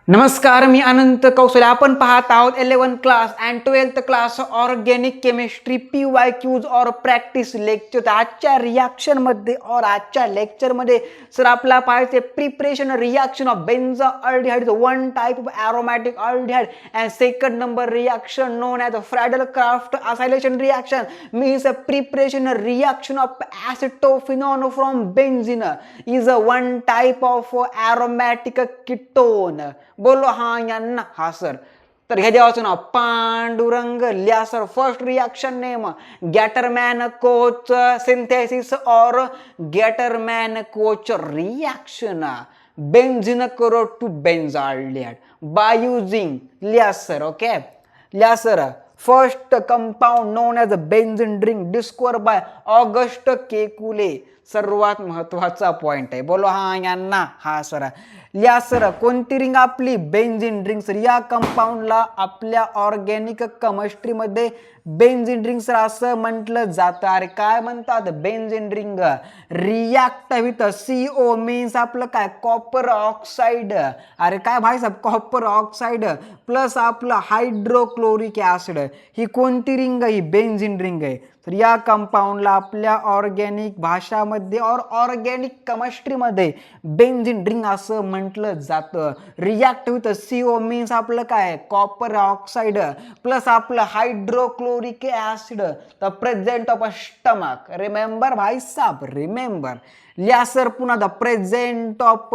नमस्कार, मी अनंत कौशल्य. आपण पाहत आहोत 11th class and 12th class organic chemistry PYQs और प्रॅक्टिस लेक्चर. आजच्या रिॲक्शनमध्ये और आजच्या लेक्चरमध्ये सर आपला पाहायचे preparation reaction of benzaldehyde, one type of aromatic aldehyde and second number reaction known as Friedel Crafts acylation reaction means preparation reaction of acetophenone from benzene is a one type of aromatic ketone. बोलो हा यांना हा sir. तर हे द्यावाचं नाव पांडुरंग लिया sir. First reaction name Gattermann Koch synthesis और Gattermann Koch reaction benzene करो टू बेन्झोअल्डिहाइड बाय यूजिंग लिया सर. ओके लिया sir. First compound known as benzene ring discover by August Kekule. सर्वात महत्वाचा पॉइंट आहे. बोलो हा यांना हा सर. लिया सर कोणती रिंग आपली बेंझिन रिंग सर. या कंपाऊंडला आपल्या ऑर्गॅनिक केमिस्ट्रीमध्ये बेंझिन रिंग सर असं म्हटलं जातं. अरे काय म्हणतात benzene ring. React with CO means आपलं काय कॉपर ऑक्साइड. अरे काय भाई साहेब कॉपर ऑक्साइड प्लस आपलं हायड्रोक्लोरिक ऍसिड. ही कोणती रिंग आहे. ही बेंझिन रिंग आहे. तर या कंपाऊंडला आपल्या ऑर्गॅनिक भाषामध्ये और ऑर्गॅनिक केमिस्ट्रीमध्ये बेंझिन रिंग असं म्हटलं जातं. रिॲक्ट विथ CO मीन्स आपलं काय कॉपर ऑक्साइड प्लस आपलं hydrochloric acid the present of a stomach. Remember भाई साहब रिमेंबर. लिया सर पुन्हा द प्रेझेंट ऑफ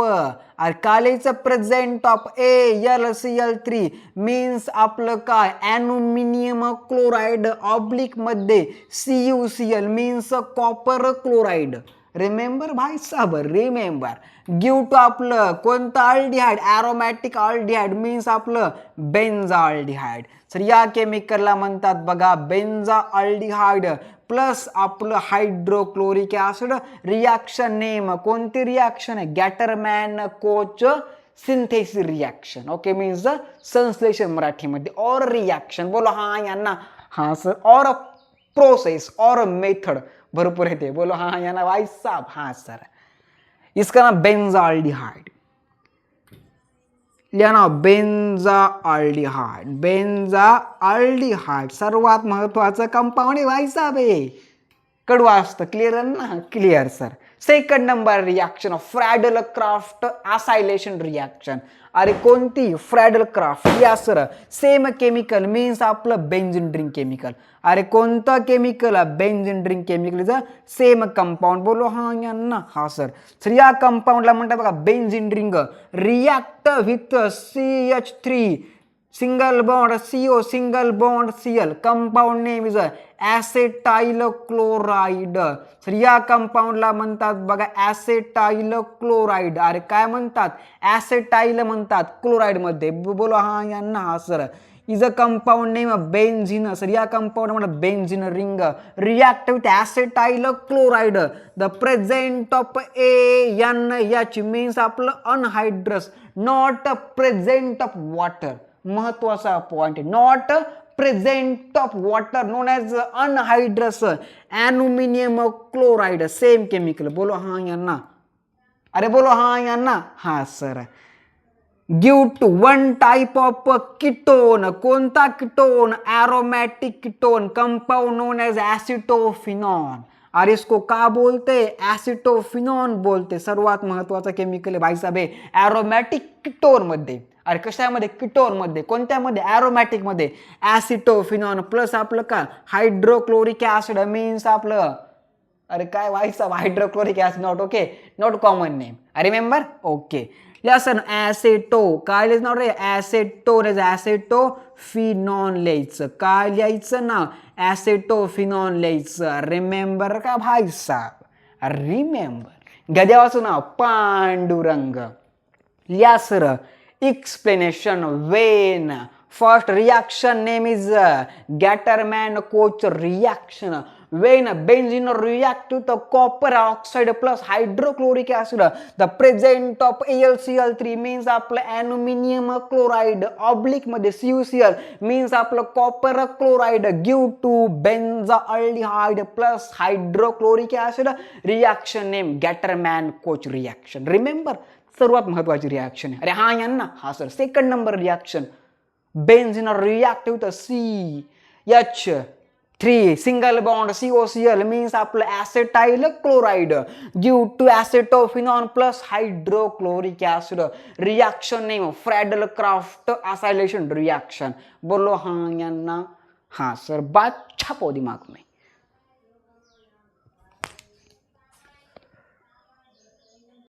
कालेचं प्रेझेंट ऑफ AlCl3 मीन्स आपलं काय ॲल्युमिनियम क्लोराइड ऑब्लिक मध्ये CuCl means copper chloride. Remember भाई साहब रिमेंबर. गिव टू आपलं कोणतं अल्डिहाइड ॲरोमॅटिक अल्डिहाइड मीन्स आपलं बेन्झोअल्डिहाइड. तर या केमिकलला म्हणतात बघा बेन्झोअल्डिहाइड प्लस आपलं हायड्रोक्लोरिक ऍसिड. रिॲक्शन नेम कोणती रिॲक्शन आहे Gattermann Koch synthesis reaction. Okay means संश्लेषण मराठीमध्ये और रिॲक्शन. बोलो हा यांना हा सर. और प्रोसेस और मेथड भरपूर येते. बोलो हा यांना वाई साहब हा सर. इसका नाम बेन्झोअल्डिहाइड. लिया ना बेन्झोअल्डिहाइड. बेन्झोअल्डिहाइड सर्वात महत्वाचं कंपाऊंड आहे भाई साहब. कडवा असतं. क्लिअर ना clear sir. Second number reaction of Friedel Crafts acylation reaction. अरे कोणती फ्रॅडल क्राफ्ट. या सर सेम केमिकल मीन्स आपलं बेंझिन रिंग केमिकल. अरे कोणतं chemical benzene ring chemical is same compound. बोलो हा यांना हा सर. तर या कंपाऊंडला म्हणतात बघा benzene ring. React with CH3 single bond CO single bond Cl. Compound name is acetyl chloride. तर या कंपाऊंडला म्हणतात बघा ॲसेटाइल क्लोराइड. अरे काय म्हणतात ॲसेटाइल म्हणतात क्लोराइड मध्ये. बोलो हा यांना हा sir. Is a compound name benzene. Sir या कंपाऊंड म्हणतात benzene ring. React with acetyl chloride the present of ANH means आपलं anhydrous not present of water. महत्वाचा पॉइंट आहे. Not present of water known as anhydrous aluminium chloride. Same chemical. बोलो हा यांना. अरे बोलो हा यांना हा sir. Give to one type of ketone. कोणता ketone aromatic ketone. Compound known as acetophenone. अरे इसको का बोलते एसिटोफिनॉन बोलते. सर्वात महत्वाचा केमिकल आहे भाई साहेब एरोमॅटिक कीटोन मध्ये. अरे कशामध्ये कीटोन मध्ये. कोणत्यामध्ये एरोमॅटिक मध्ये ॲसिटोफिनॉन प्लस आपलं का हायड्रोक्लोरिक ऍसिड मीन्स आपलं अरे काय व्हायचं hydrochloric acid. Not okay not common name. Remember okay. लसन ॲसेटो काय लिहायचं नाव रे ॲसेटो ॲसेटोफिनॉन लिहायचं. काय लिहायचं ना ॲसेटोफिनॉन लिहायचं. रिमेंबर का भाई साहब रिमेंबर. गद्यावाचं नाव पांडुरंग. लिया sir explanation Wien. First reaction name is Gatterman Koch reaction. when benzene react with the copper oxide plus hydrochloric acid, the present of AlCl3 means आपलं ॲल्युमिनियम क्लोराईड ऑब्लिक मध्ये CuCl means आपलं copper chloride give to benzaldehyde plus hydrochloric acid reaction name Gattermann Koch reaction. Remember सर्वात महत्वाची reaction आहे. अरे हा यांना हा sir second number reaction. Benzene react with CH3 single bond COCl means आपलं acetyl chloride give to acetophenone plus hydrochloric acid reaction name Friedel Crafts acylation reaction. बोलो हाँ यांना हाँ सर, बात छापो दिमाग में.